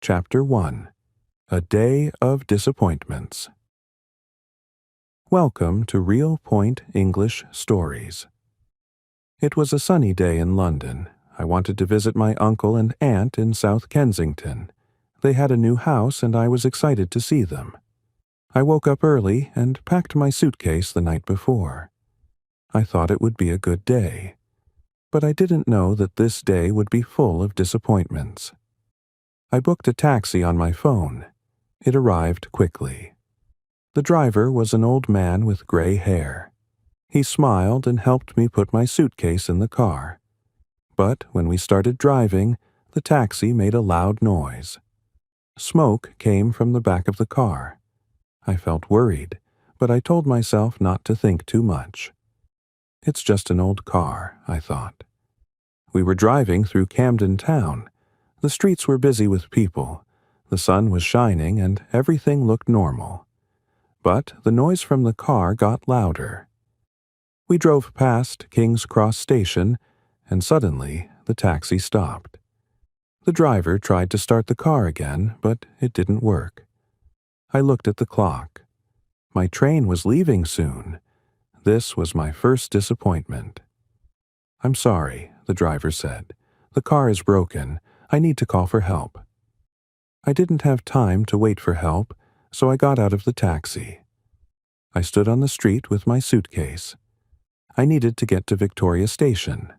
Chapter 1 A Day of Disappointments. Welcome to Real Point English Stories. It was a sunny day in London. I wanted to visit my uncle and aunt in South Kensington. They had a new house and I was excited to see them. I woke up early and packed my suitcase the night before. I thought it would be a good day. But I didn't know that this day would be full of disappointments. I booked a taxi on my phone. It arrived quickly. The driver was an old man with gray hair. He smiled and helped me put my suitcase in the car. But when we started driving, the taxi made a loud noise. Smoke came from the back of the car. I felt worried, but I told myself not to think too much. It's just an old car, I thought. We were driving through Camden Town. The streets were busy with people. The sun was shining and everything looked normal. But the noise from the car got louder. We drove past King's Cross Station, and suddenly the taxi stopped. The driver tried to start the car again, but it didn't work. I looked at the clock. My train was leaving soon. This was my first disappointment. "I'm sorry," the driver said. "The car is broken. I need to call for help." I didn't have time to wait for help, so I got out of the taxi. I stood on the street with my suitcase. I needed to get to Victoria Station.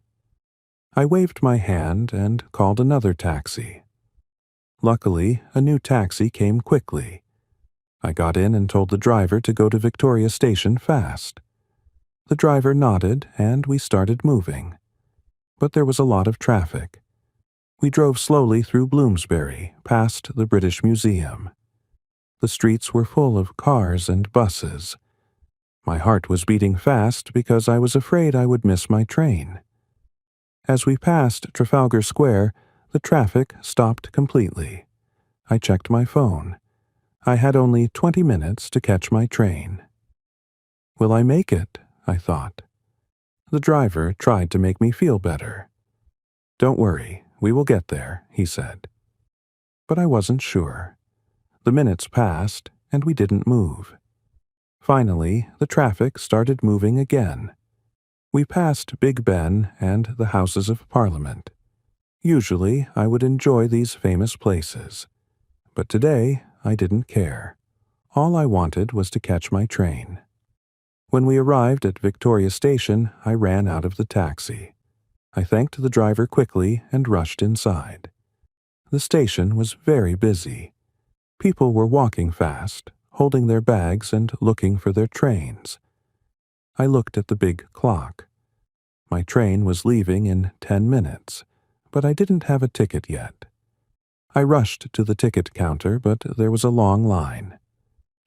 I waved my hand and called another taxi. Luckily, a new taxi came quickly. I got in and told the driver to go to Victoria Station fast. The driver nodded and we started moving. But there was a lot of traffic. We drove slowly through Bloomsbury, past the British Museum. The streets were full of cars and buses. My heart was beating fast because I was afraid I would miss my train. As we passed Trafalgar Square, the traffic stopped completely. I checked my phone. I had only 20 minutes to catch my train. "Will I make it?" I thought. The driver tried to make me feel better. "Don't worry. We will get there," he said. But I wasn't sure. The minutes passed, and we didn't move. Finally, the traffic started moving again. We passed Big Ben and the Houses of Parliament. Usually, I would enjoy these famous places. But today, I didn't care. All I wanted was to catch my train. When we arrived at Victoria Station, I ran out of the taxi. I thanked the driver quickly and rushed inside. The station was very busy. People were walking fast, holding their bags and looking for their trains. I looked at the big clock. My train was leaving in 10 minutes, but I didn't have a ticket yet. I rushed to the ticket counter, but there was a long line.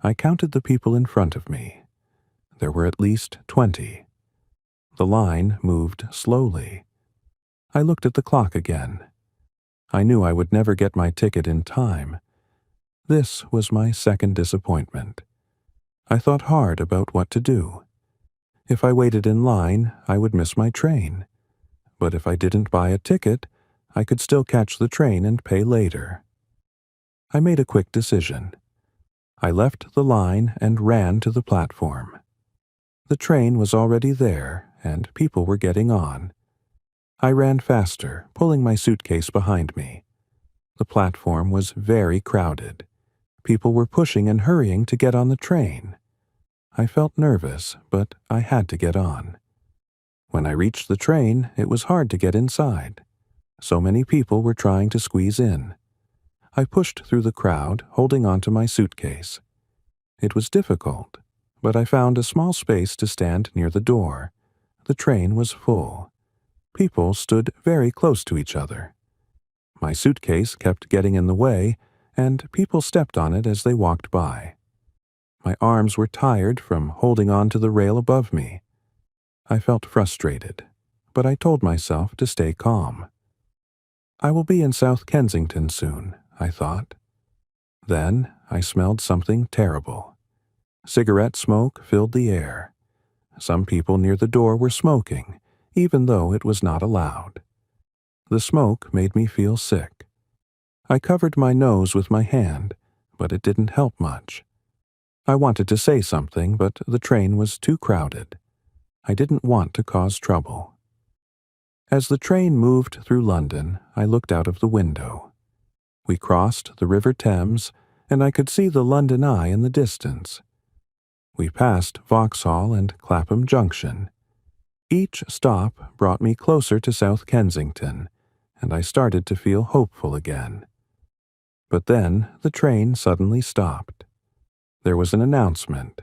I counted the people in front of me. There were at least 20. The line moved slowly. I looked at the clock again. I knew I would never get my ticket in time. This was my second disappointment. I thought hard about what to do. If I waited in line, I would miss my train. But if I didn't buy a ticket, I could still catch the train and pay later. I made a quick decision. I left the line and ran to the platform. The train was already there, and people were getting on. I ran faster, pulling my suitcase behind me. The platform was very crowded. People were pushing and hurrying to get on the train. I felt nervous, but I had to get on. When I reached the train, it was hard to get inside. So many people were trying to squeeze in. I pushed through the crowd, holding onto my suitcase. It was difficult, but I found a small space to stand near the door. The train was full. People stood very close to each other. My suitcase kept getting in the way, and people stepped on it as they walked by. My arms were tired from holding on to the rail above me. I felt frustrated, but I told myself to stay calm. I will be in South Kensington soon, I thought. Then I smelled something terrible. Cigarette smoke filled the air. Some people near the door were smoking, even though it was not allowed. The smoke made me feel sick. I covered my nose with my hand, but it didn't help much. I wanted to say something, but the train was too crowded. I didn't want to cause trouble. As the train moved through London, I looked out of the window. We crossed the River Thames, and I could see the London Eye in the distance. We passed Vauxhall and Clapham Junction. Each stop brought me closer to South Kensington, and I started to feel hopeful again. But then the train suddenly stopped. There was an announcement.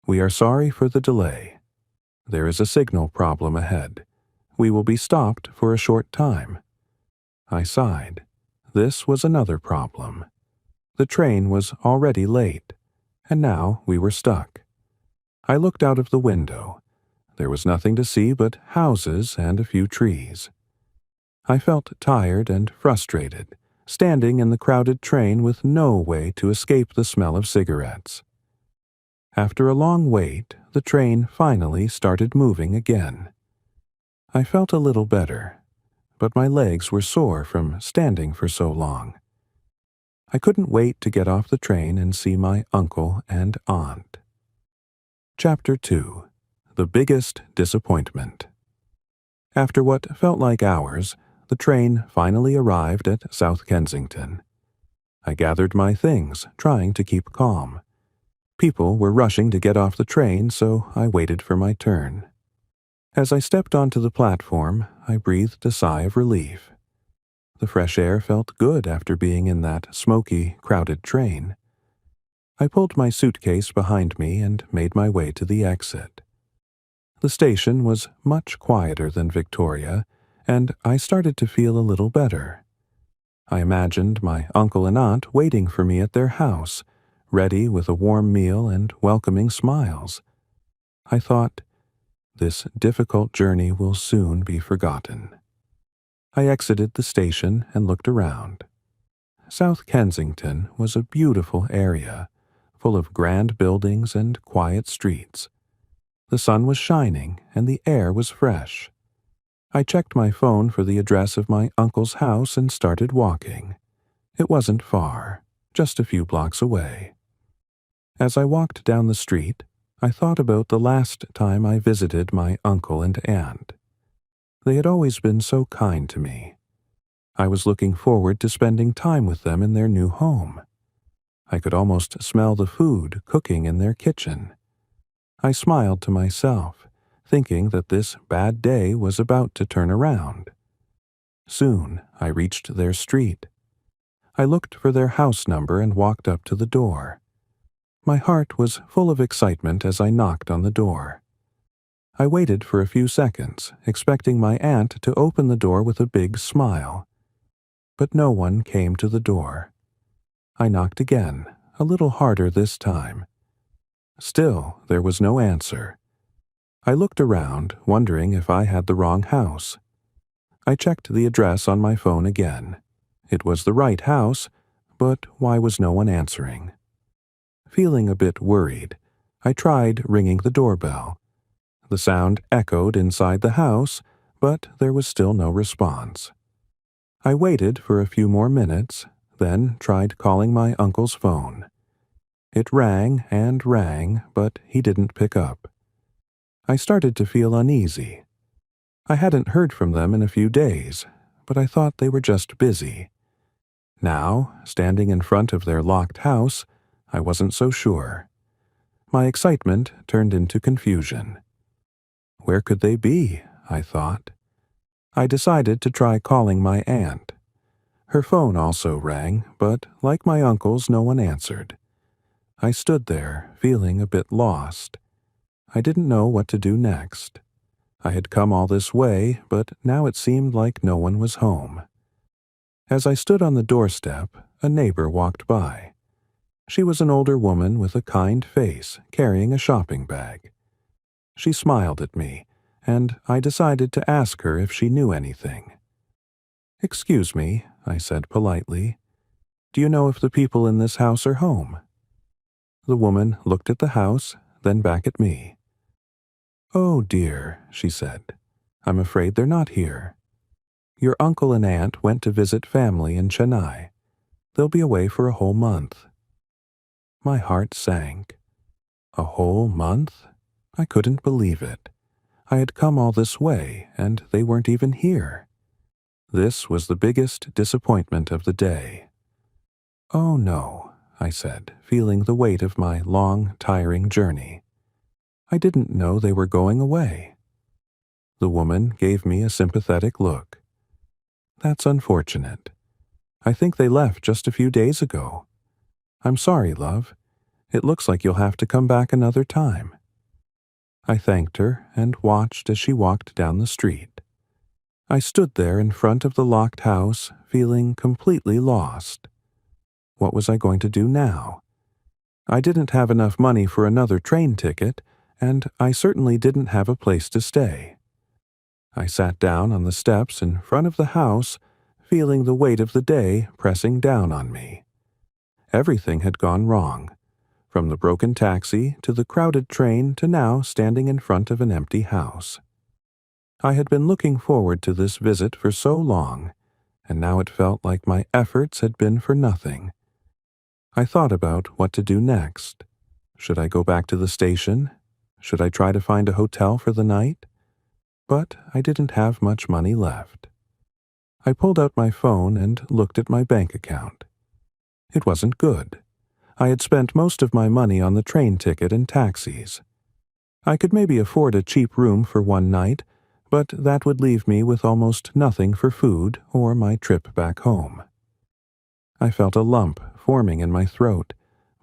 "We are sorry for the delay. There is a signal problem ahead. We will be stopped for a short time." I sighed. This was another problem. The train was already late, and now we were stuck. I looked out of the window. There was nothing to see but houses and a few trees. I felt tired and frustrated, standing in the crowded train with no way to escape the smell of cigarettes. After a long wait, the train finally started moving again. I felt a little better, but my legs were sore from standing for so long. I couldn't wait to get off the train and see my uncle and aunt. Chapter 2. The Biggest Disappointment. After what felt like hours, the train finally arrived at South Kensington. I gathered my things, trying to keep calm. People were rushing to get off the train, so I waited for my turn. As I stepped onto the platform, I breathed a sigh of relief. The fresh air felt good after being in that smoky, crowded train. I pulled my suitcase behind me and made my way to the exit. The station was much quieter than Victoria, and I started to feel a little better. I imagined my uncle and aunt waiting for me at their house, ready with a warm meal and welcoming smiles. I thought, this difficult journey will soon be forgotten. I exited the station and looked around. South Kensington was a beautiful area, full of grand buildings and quiet streets. The sun was shining and the air was fresh. I checked my phone for the address of my uncle's house and started walking. It wasn't far, just a few blocks away. As I walked down the street, I thought about the last time I visited my uncle and aunt. They had always been so kind to me. I was looking forward to spending time with them in their new home. I could almost smell the food cooking in their kitchen. I smiled to myself, thinking that this bad day was about to turn around. Soon I reached their street. I looked for their house number and walked up to the door. My heart was full of excitement as I knocked on the door. I waited for a few seconds, expecting my aunt to open the door with a big smile. But no one came to the door. I knocked again, a little harder this time. Still, there was no answer. I looked around, wondering if I had the wrong house. I checked the address on my phone again. It was the right house, but why was no one answering? Feeling a bit worried, I tried ringing the doorbell. The sound echoed inside the house, but there was still no response. I waited for a few more minutes, then tried calling my uncle's phone. It rang and rang, but he didn't pick up. I started to feel uneasy. I hadn't heard from them in a few days, but I thought they were just busy. Now, standing in front of their locked house, I wasn't so sure. My excitement turned into confusion. Where could they be? I thought. I decided to try calling my aunt. Her phone also rang, but like my uncle's, no one answered. I stood there, feeling a bit lost. I didn't know what to do next. I had come all this way, but now it seemed like no one was home. As I stood on the doorstep, a neighbor walked by. She was an older woman with a kind face, carrying a shopping bag. She smiled at me, and I decided to ask her if she knew anything. "Excuse me," I said politely. "Do you know if the people in this house are home?" The woman looked at the house, then back at me. "Oh dear," she said. "I'm afraid they're not here. Your uncle and aunt went to visit family in Chennai. They'll be away for a whole month." My heart sank. A whole month? I couldn't believe it. I had come all this way, and they weren't even here. This was the biggest disappointment of the day. "Oh no," I said, feeling the weight of my long, tiring journey. "I didn't know they were going away." The woman gave me a sympathetic look. "That's unfortunate. I think they left just a few days ago. I'm sorry, love. It looks like you'll have to come back another time." I thanked her and watched as she walked down the street. I stood there in front of the locked house, feeling completely lost. What was I going to do now? I didn't have enough money for another train ticket, and I certainly didn't have a place to stay. I sat down on the steps in front of the house, feeling the weight of the day pressing down on me. Everything had gone wrong, from the broken taxi to the crowded train to now standing in front of an empty house. I had been looking forward to this visit for so long, and now it felt like my efforts had been for nothing. I thought about what to do next. Should I go back to the station? Should I try to find a hotel for the night? But I didn't have much money left. I pulled out my phone and looked at my bank account. It wasn't good. I had spent most of my money on the train ticket and taxis. I could maybe afford a cheap room for one night, but that would leave me with almost nothing for food or my trip back home. I felt a lump forming in my throat,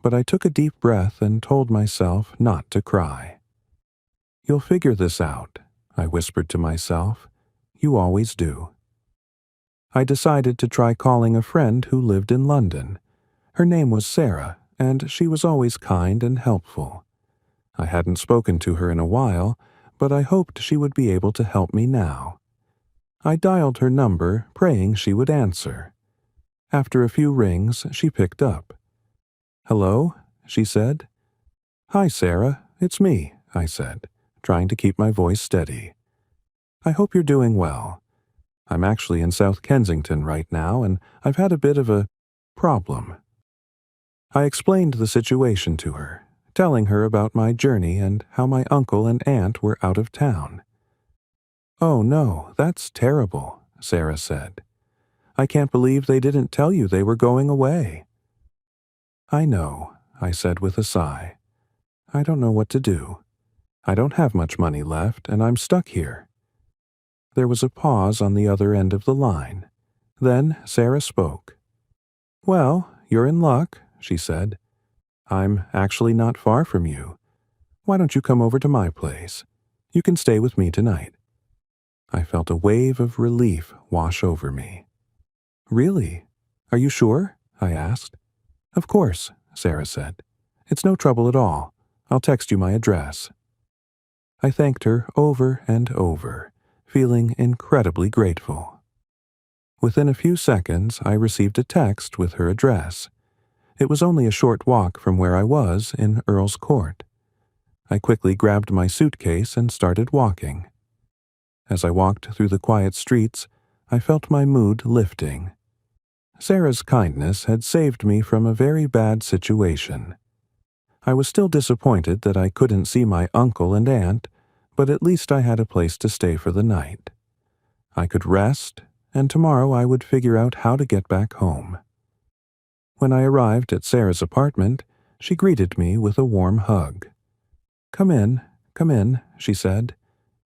but I took a deep breath and told myself not to cry. "You'll figure this out," I whispered to myself. "You always do." I decided to try calling a friend who lived in London. Her name was Sarah, and she was always kind and helpful. I hadn't spoken to her in a while, but I hoped she would be able to help me now. I dialed her number, praying she would answer. After a few rings, she picked up. "Hello?" she said. "Hi, Sarah. It's me," I said, trying to keep my voice steady. "I hope you're doing well. I'm actually in South Kensington right now, and I've had a bit of a problem." I explained the situation to her, telling her about my journey and how my uncle and aunt were out of town. "Oh no, that's terrible," Sarah said. "I can't believe they didn't tell you they were going away." "I know," I said with a sigh. "I don't know what to do. I don't have much money left, and I'm stuck here." There was a pause on the other end of the line. Then Sarah spoke. "Well, you're in luck," she said. "I'm actually not far from you. Why don't you come over to my place? You can stay with me tonight." I felt a wave of relief wash over me. "Really? Are you sure?" I asked. "Of course," Sarah said. "It's no trouble at all. I'll text you my address." I thanked her over and over, feeling incredibly grateful. Within a few seconds, I received a text with her address. It was only a short walk from where I was in Earl's Court. I quickly grabbed my suitcase and started walking. As I walked through the quiet streets, I felt my mood lifting. Sarah's kindness had saved me from a very bad situation. I was still disappointed that I couldn't see my uncle and aunt, but at least I had a place to stay for the night. I could rest, and tomorrow I would figure out how to get back home. When I arrived at Sarah's apartment, she greeted me with a warm hug. come in," she said.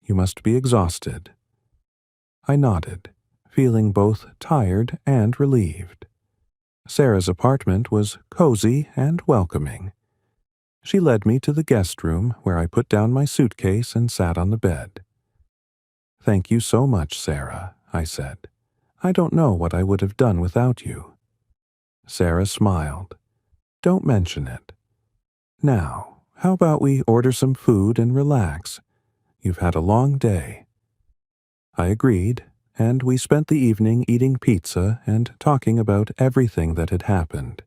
"You must be exhausted." I nodded, feeling both tired and relieved. Sarah's apartment was cozy and welcoming. She led me to the guest room where I put down my suitcase and sat on the bed. "Thank you so much, Sarah," I said. "I don't know what I would have done without you." Sarah smiled. "Don't mention it. Now, how about we order some food and relax? You've had a long day." I agreed, and we spent the evening eating pizza and talking about everything that had happened.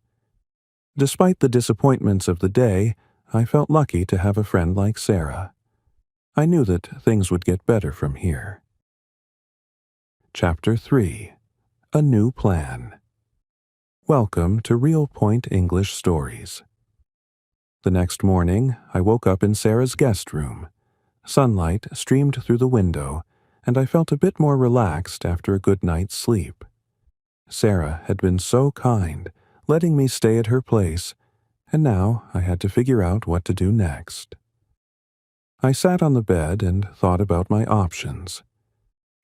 Despite the disappointments of the day, I felt lucky to have a friend like Sarah. I knew that things would get better from here. Chapter 3. A New Plan. Welcome to Real Point English Stories. The next morning, I woke up in Sarah's guest room. Sunlight streamed through the window, and I felt a bit more relaxed after a good night's sleep. Sarah had been so kind, letting me stay at her place, and now I had to figure out what to do next. I sat on the bed and thought about my options.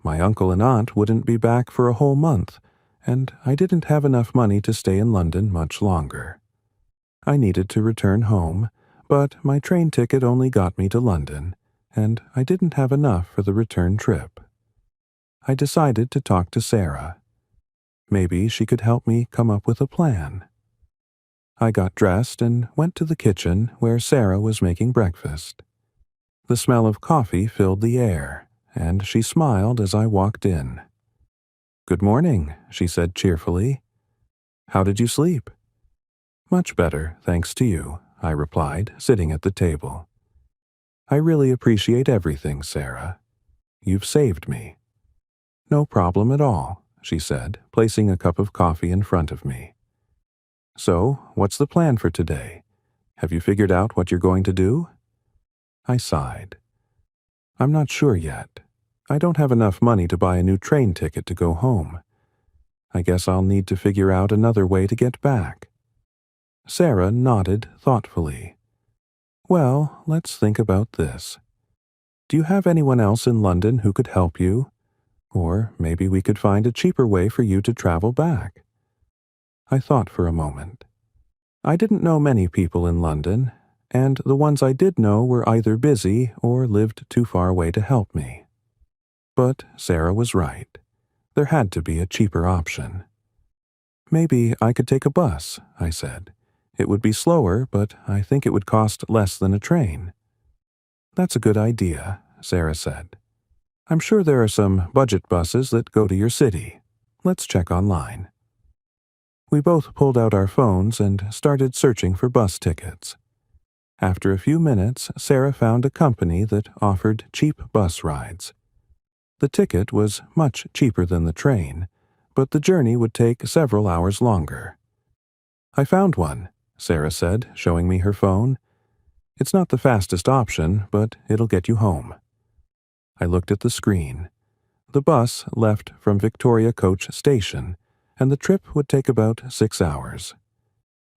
My uncle and aunt wouldn't be back for a whole month, and I didn't have enough money to stay in London much longer. I needed to return home, but my train ticket only got me to London, and I didn't have enough for the return trip. I decided to talk to Sarah. Maybe she could help me come up with a plan. I got dressed and went to the kitchen where Sarah was making breakfast. The smell of coffee filled the air, and she smiled as I walked in. "Good morning," she said cheerfully. "How did you sleep?" "Much better, thanks to you," I replied, sitting at the table. "I really appreciate everything, Sarah. You've saved me." "No problem at all," she said, placing a cup of coffee in front of me. "So, what's the plan for today? Have you figured out what you're going to do?" I sighed. "I'm not sure yet. I don't have enough money to buy a new train ticket to go home. I guess I'll need to figure out another way to get back." Sarah nodded thoughtfully. "Well, let's think about this. Do you have anyone else in London who could help you? Or maybe we could find a cheaper way for you to travel back." I thought for a moment. I didn't know many people in London, and the ones I did know were either busy or lived too far away to help me. But Sarah was right. There had to be a cheaper option. "Maybe I could take a bus," I said. "It would be slower, but I think it would cost less than a train." "That's a good idea," Sarah said. "I'm sure there are some budget buses that go to your city. Let's check online." We both pulled out our phones and started searching for bus tickets. After a few minutes, Sarah found a company that offered cheap bus rides. The ticket was much cheaper than the train, but the journey would take several hours longer. "I found one," Sarah said, showing me her phone. "It's not the fastest option, but it'll get you home." I looked at the screen. The bus left from Victoria Coach Station, and the trip would take about 6 hours.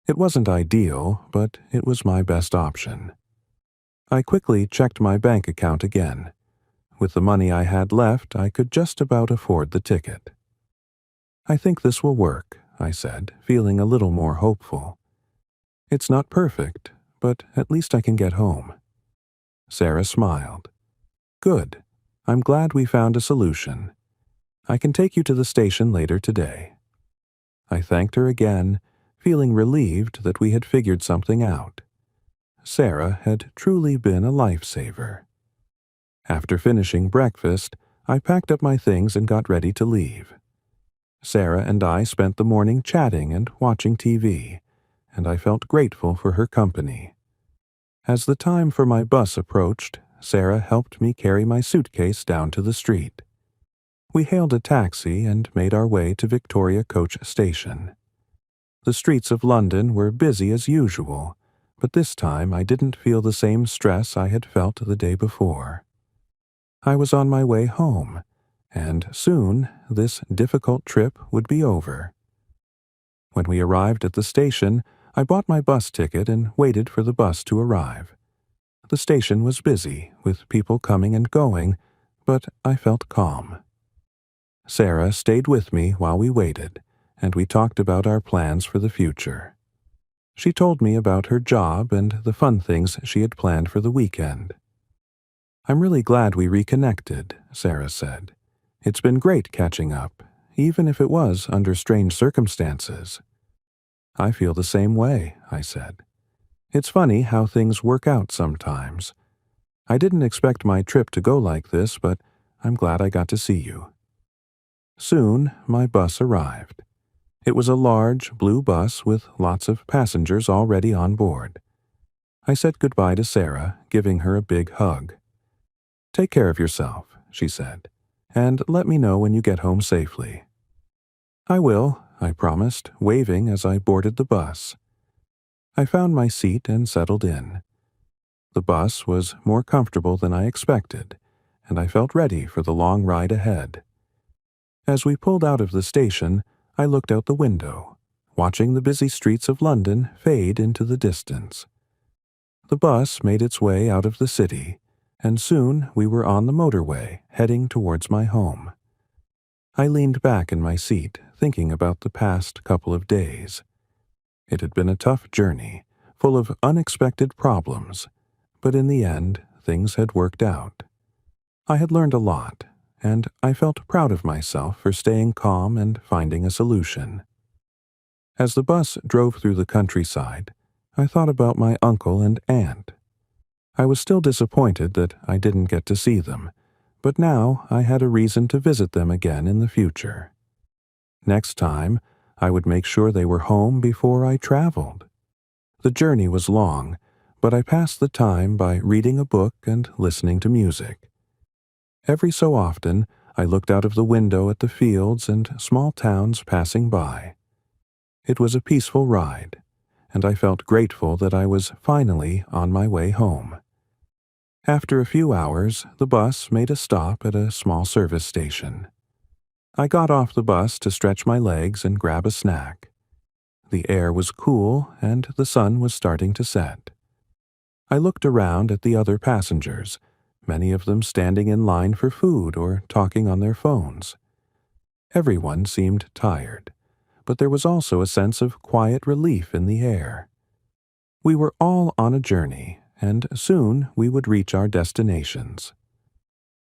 It wasn't ideal, but it was my best option. I quickly checked my bank account again. With the money I had left, I could just about afford the ticket. "I think this will work," I said, feeling a little more hopeful. "It's not perfect, but at least I can get home." Sarah smiled. "Good. I'm glad we found a solution. I can take you to the station later today." I thanked her again, feeling relieved that we had figured something out. Sarah had truly been a lifesaver. After finishing breakfast, I packed up my things and got ready to leave. Sarah and I spent the morning chatting and watching TV, and I felt grateful for her company. As the time for my bus approached, Sarah helped me carry my suitcase down to the street. We hailed a taxi and made our way to Victoria Coach Station. The streets of London were busy as usual, but this time I didn't feel the same stress I had felt the day before. I was on my way home, and soon this difficult trip would be over. When we arrived at the station, I bought my bus ticket and waited for the bus to arrive. The station was busy, with people coming and going, but I felt calm. Sarah stayed with me while we waited, and we talked about our plans for the future. She told me about her job and the fun things she had planned for the weekend. "I'm really glad we reconnected," Sarah said. "It's been great catching up, even if it was under strange circumstances." "I feel the same way," I said. "It's funny how things work out sometimes. I didn't expect my trip to go like this, but I'm glad I got to see you." Soon, my bus arrived. It was a large, blue bus with lots of passengers already on board. I said goodbye to Sarah, giving her a big hug. "Take care of yourself," she said, "and let me know when you get home safely." "I will," I promised, waving as I boarded the bus. I found my seat and settled in. The bus was more comfortable than I expected, and I felt ready for the long ride ahead. As we pulled out of the station, I looked out the window, watching the busy streets of London fade into the distance. The bus made its way out of the city, and soon we were on the motorway, heading towards my home. I leaned back in my seat, thinking about the past couple of days. It had been a tough journey, full of unexpected problems, but in the end, things had worked out. I had learned a lot, and I felt proud of myself for staying calm and finding a solution. As the bus drove through the countryside, I thought about my uncle and aunt. I was still disappointed that I didn't get to see them, but now I had a reason to visit them again in the future. Next time, I would make sure they were home before I traveled. The journey was long, but I passed the time by reading a book and listening to music. Every so often, I looked out of the window at the fields and small towns passing by. It was a peaceful ride, and I felt grateful that I was finally on my way home. After a few hours, the bus made a stop at a small service station. I got off the bus to stretch my legs and grab a snack. The air was cool, and the sun was starting to set. I looked around at the other passengers, many of them standing in line for food or talking on their phones. Everyone seemed tired, but there was also a sense of quiet relief in the air. We were all on a journey, and soon we would reach our destinations.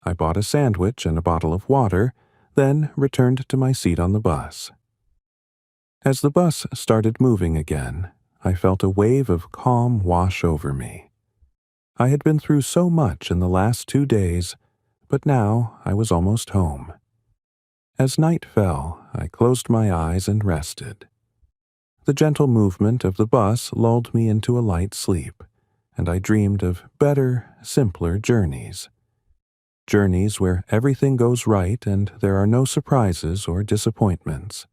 I bought a sandwich and a bottle of water, then returned to my seat on the bus. As the bus started moving again, I felt a wave of calm wash over me. I had been through so much in the last 2 days, but now I was almost home. As night fell, I closed my eyes and rested. The gentle movement of the bus lulled me into a light sleep, and I dreamed of better, simpler journeys. Journeys where everything goes right and there are no surprises or disappointments.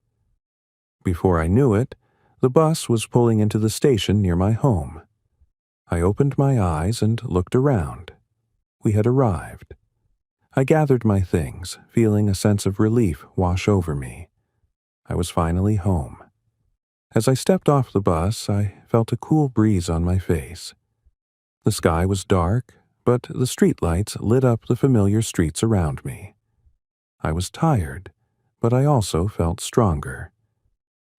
Before I knew it, the bus was pulling into the station near my home. I opened my eyes and looked around. We had arrived. I gathered my things, feeling a sense of relief wash over me. I was finally home. As I stepped off the bus, I felt a cool breeze on my face. The sky was dark, but the streetlights lit up the familiar streets around me. I was tired, but I also felt stronger.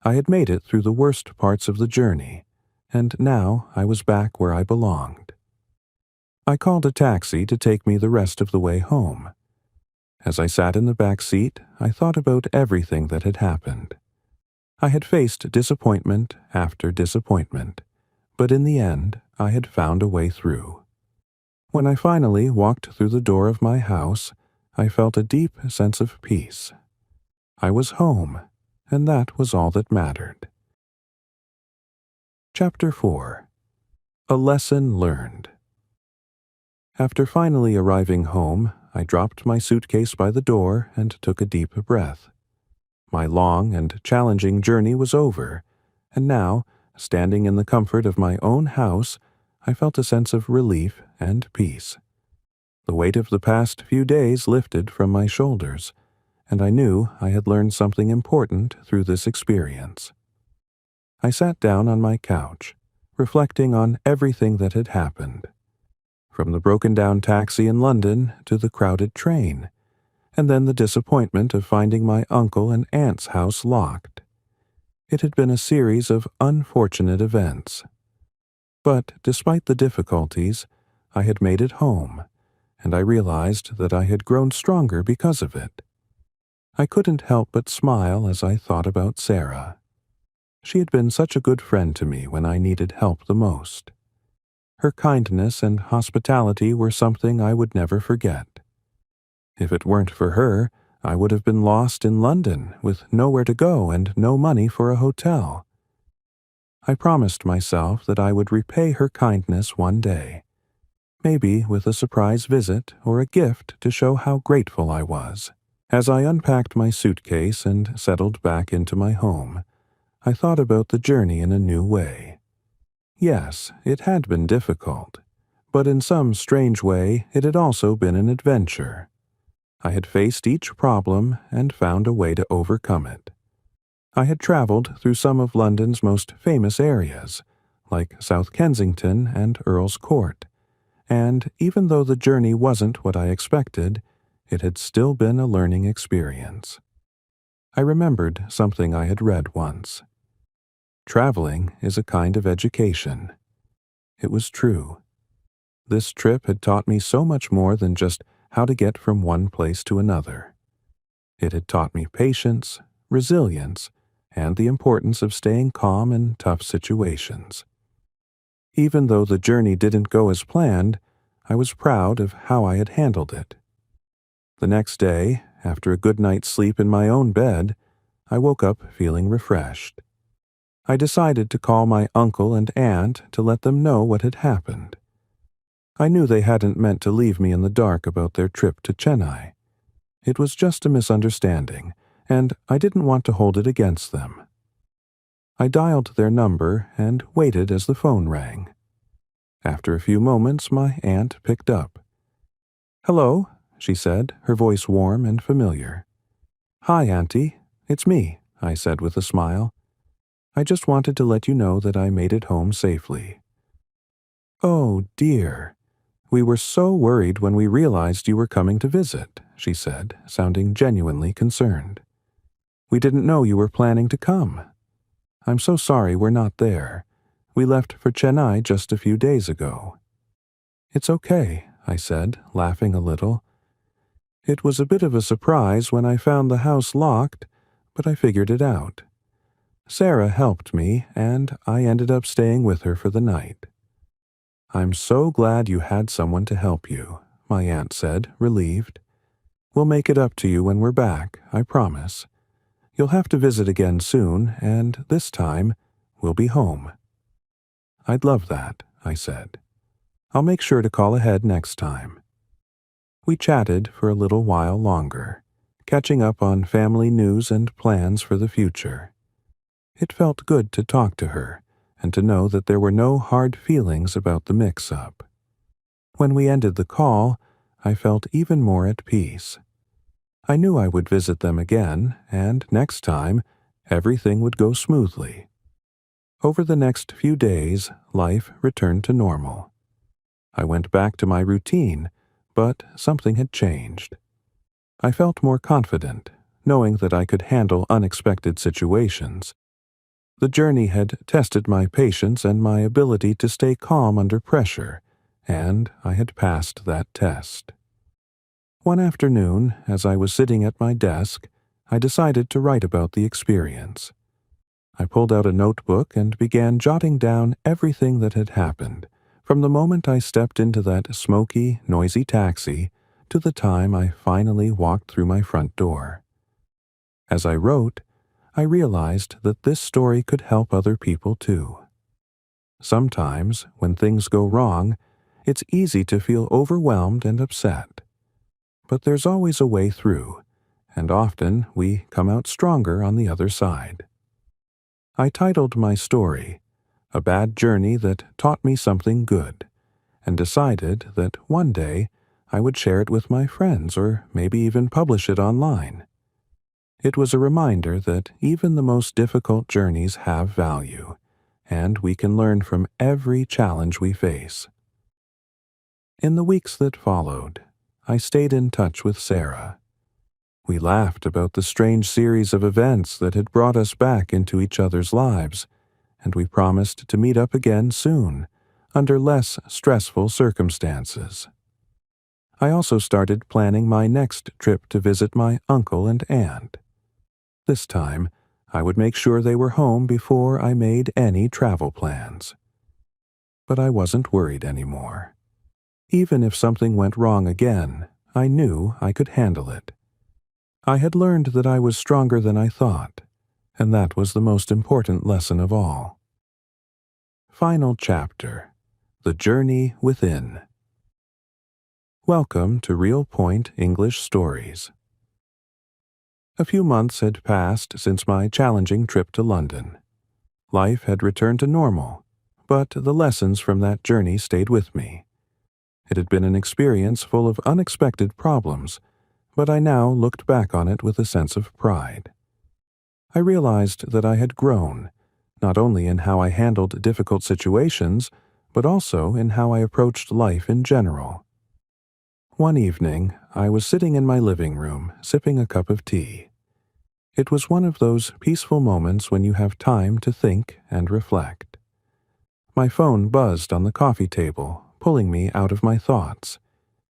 I had made it through the worst parts of the journey, and now I was back where I belonged. I called a taxi to take me the rest of the way home. As I sat in the back seat, I thought about everything that had happened. I had faced disappointment after disappointment, but in the end, I had found a way through. When I finally walked through the door of my house, I felt a deep sense of peace. I was home, and that was all that mattered. Chapter 4. A Lesson Learned. After finally arriving home, I dropped my suitcase by the door and took a deep breath. My long and challenging journey was over, and now, standing in the comfort of my own house, I felt a sense of relief and peace. The weight of the past few days lifted from my shoulders, and I knew I had learned something important through this experience. I sat down on my couch, reflecting on everything that had happened. From the broken-down taxi in London to the crowded train, and then the disappointment of finding my uncle and aunt's house locked. It had been a series of unfortunate events. But despite the difficulties, I had made it home, and I realized that I had grown stronger because of it. I couldn't help but smile as I thought about Sarah. She had been such a good friend to me when I needed help the most. Her kindness and hospitality were something I would never forget. If it weren't for her, I would have been lost in London with nowhere to go and no money for a hotel. I promised myself that I would repay her kindness one day, maybe with a surprise visit or a gift to show how grateful I was. As I unpacked my suitcase and settled back into my home, I thought about the journey in a new way. Yes, it had been difficult, but in some strange way it had also been an adventure. I had faced each problem and found a way to overcome it. I had traveled through some of London's most famous areas, like South Kensington and Earl's Court, and even though the journey wasn't what I expected, it had still been a learning experience. I remembered something I had read once. Traveling is a kind of education. It was true. This trip had taught me so much more than just how to get from one place to another. It had taught me patience, resilience, and the importance of staying calm in tough situations. Even though the journey didn't go as planned, I was proud of how I had handled it. The next day, after a good night's sleep in my own bed, I woke up feeling refreshed. I decided to call my uncle and aunt to let them know what had happened. I knew they hadn't meant to leave me in the dark about their trip to Chennai. It was just a misunderstanding, and I didn't want to hold it against them. I dialed their number and waited as the phone rang. After a few moments, my aunt picked up. "Hello," she said, her voice warm and familiar. "Hi, Auntie. It's me," I said with a smile. "I just wanted to let you know that I made it home safely." "Oh, dear. We were so worried when we realized you were coming to visit," she said, sounding genuinely concerned. "We didn't know you were planning to come. I'm so sorry we're not there. We left for Chennai just a few days ago." "It's okay," I said, laughing a little. "It was a bit of a surprise when I found the house locked, but I figured it out. Sarah helped me, and I ended up staying with her for the night." "I'm so glad you had someone to help you," my aunt said, relieved. "We'll make it up to you when we're back, I promise. You'll have to visit again soon, and this time, we'll be home." "I'd love that," I said. "I'll make sure to call ahead next time." We chatted for a little while longer, catching up on family news and plans for the future. It felt good to talk to her, and to know that there were no hard feelings about the mix-up. When we ended the call, I felt even more at peace. I knew I would visit them again, and next time, everything would go smoothly. Over the next few days, life returned to normal. I went back to my routine, but something had changed. I felt more confident, knowing that I could handle unexpected situations. The journey had tested my patience and my ability to stay calm under pressure, and I had passed that test. One afternoon, as I was sitting at my desk, I decided to write about the experience. I pulled out a notebook and began jotting down everything that had happened, from the moment I stepped into that smoky, noisy taxi to the time I finally walked through my front door. As I wrote, I realized that this story could help other people too. Sometimes, when things go wrong, it's easy to feel overwhelmed and upset. But there's always a way through, and often we come out stronger on the other side. I titled my story, "A Bad Journey That Taught Me Something Good," and decided that one day I would share it with my friends or maybe even publish it online. It was a reminder that even the most difficult journeys have value, and we can learn from every challenge we face. In the weeks that followed, I stayed in touch with Sarah. We laughed about the strange series of events that had brought us back into each other's lives, and we promised to meet up again soon, under less stressful circumstances. I also started planning my next trip to visit my uncle and aunt. This time, I would make sure they were home before I made any travel plans. But I wasn't worried anymore. Even if something went wrong again, I knew I could handle it. I had learned that I was stronger than I thought, and that was the most important lesson of all. Final chapter: The Journey Within. Welcome to Real Point English Stories. A few months had passed since my challenging trip to London. Life had returned to normal, but the lessons from that journey stayed with me. It had been an experience full of unexpected problems, but I now looked back on it with a sense of pride. I realized that I had grown, not only in how I handled difficult situations, but also in how I approached life in general. One evening, I was sitting in my living room, sipping a cup of tea. It was one of those peaceful moments when you have time to think and reflect. My phone buzzed on the coffee table, pulling me out of my thoughts.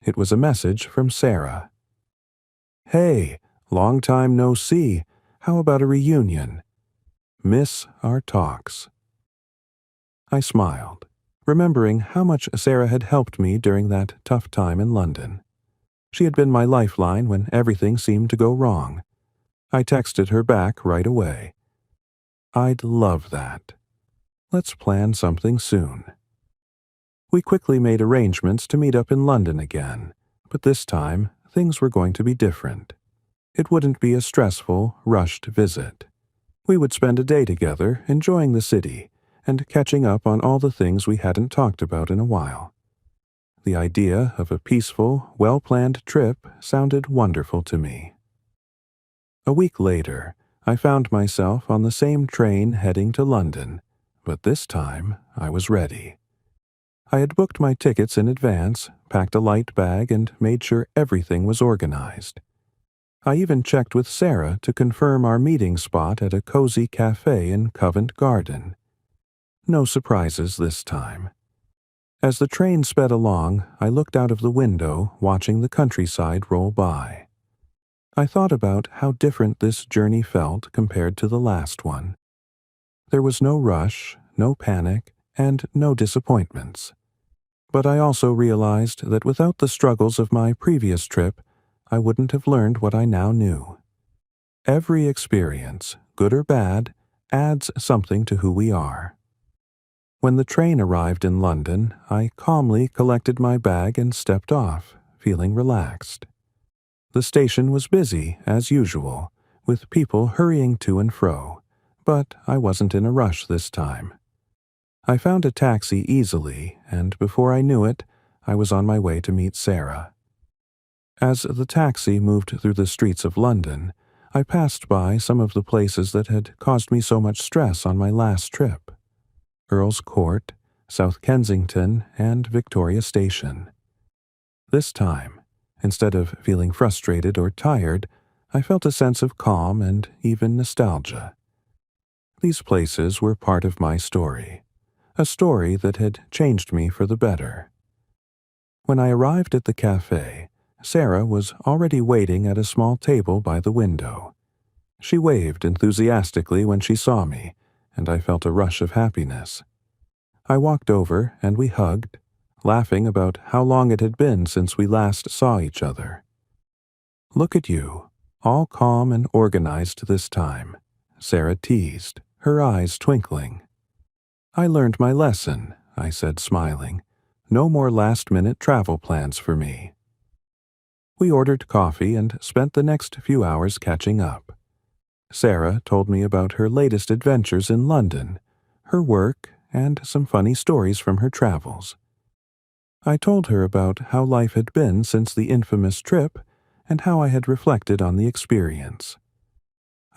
It was a message from Sarah. "Hey, long time no see. How about a reunion? Miss our talks." I smiled, remembering how much Sarah had helped me during that tough time in London. She had been my lifeline when everything seemed to go wrong. I texted her back right away. "I'd love that. Let's plan something soon." We quickly made arrangements to meet up in London again, but this time things were going to be different. It wouldn't be a stressful, rushed visit. We would spend a day together, enjoying the city, and catching up on all the things we hadn't talked about in a while. The idea of a peaceful, well-planned trip sounded wonderful to me. A week later, I found myself on the same train heading to London, but this time I was ready. I had booked my tickets in advance, packed a light bag, and made sure everything was organized. I even checked with Sarah to confirm our meeting spot at a cozy cafe in Covent Garden. No surprises this time. As the train sped along, I looked out of the window, watching the countryside roll by. I thought about how different this journey felt compared to the last one. There was no rush, no panic, and no disappointments. But I also realized that without the struggles of my previous trip, I wouldn't have learned what I now knew. Every experience, good or bad, adds something to who we are. When the train arrived in London, I calmly collected my bag and stepped off, feeling relaxed. The station was busy, as usual, with people hurrying to and fro, but I wasn't in a rush this time. I found a taxi easily, and before I knew it, I was on my way to meet Sarah. As the taxi moved through the streets of London, I passed by some of the places that had caused me so much stress on my last trip: Earl's Court, South Kensington, and Victoria Station. This time, instead of feeling frustrated or tired, I felt a sense of calm and even nostalgia. These places were part of my story, a story that had changed me for the better. When I arrived at the cafe, Sarah was already waiting at a small table by the window. She waved enthusiastically when she saw me, and I felt a rush of happiness. I walked over and we hugged, laughing about how long it had been since we last saw each other. "Look at you, all calm and organized this time," Sarah teased, her eyes twinkling. "I learned my lesson," I said, smiling. "No more last-minute travel plans for me." We ordered coffee and spent the next few hours catching up. Sarah told me about her latest adventures in London, her work, and some funny stories from her travels. I told her about how life had been since the infamous trip and how I had reflected on the experience.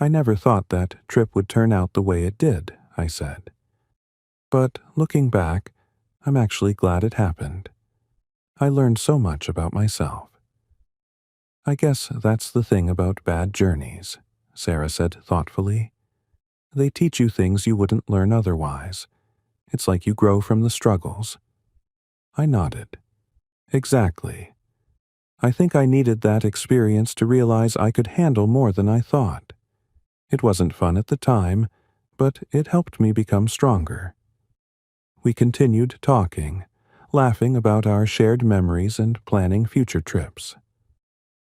"I never thought that trip would turn out the way it did," I said. "But looking back, I'm actually glad it happened. I learned so much about myself." "I guess that's the thing about bad journeys," Sarah said thoughtfully. "They teach you things you wouldn't learn otherwise. It's like you grow from the struggles." I nodded. "Exactly. I think I needed that experience to realize I could handle more than I thought. It wasn't fun at the time, but it helped me become stronger." We continued talking, laughing about our shared memories and planning future trips.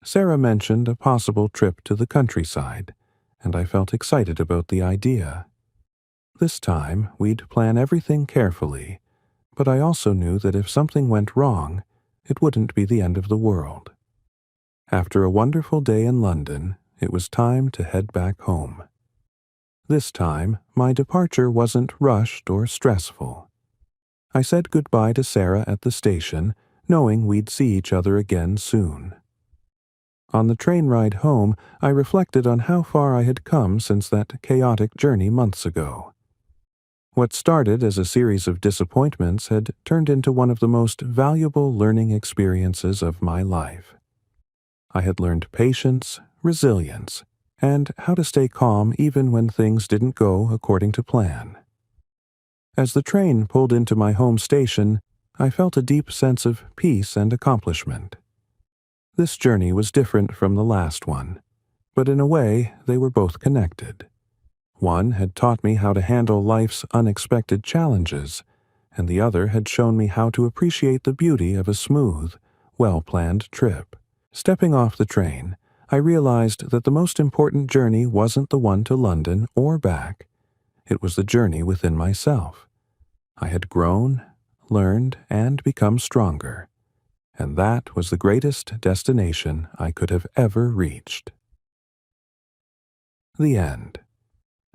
Sarah mentioned a possible trip to the countryside, and I felt excited about the idea. This time, we'd plan everything carefully, but I also knew that if something went wrong, it wouldn't be the end of the world. After a wonderful day in London, it was time to head back home. This time, my departure wasn't rushed or stressful. I said goodbye to Sarah at the station, knowing we'd see each other again soon. On the train ride home, I reflected on how far I had come since that chaotic journey months ago. What started as a series of disappointments had turned into one of the most valuable learning experiences of my life. I had learned patience, resilience, and how to stay calm even when things didn't go according to plan. As the train pulled into my home station, I felt a deep sense of peace and accomplishment. This journey was different from the last one, but in a way they were both connected. One had taught me how to handle life's unexpected challenges, and the other had shown me how to appreciate the beauty of a smooth, well-planned trip. Stepping off the train, I realized that the most important journey wasn't the one to London or back. It was the journey within myself. I had grown, learned, and become stronger, and that was the greatest destination I could have ever reached. The end.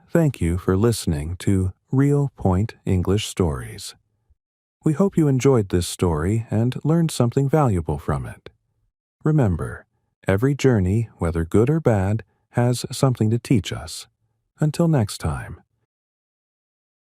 Thank you for listening to Real Point English Stories. We hope you enjoyed this story and learned something valuable from it. Remember, every journey, whether good or bad, has something to teach us. Until next time.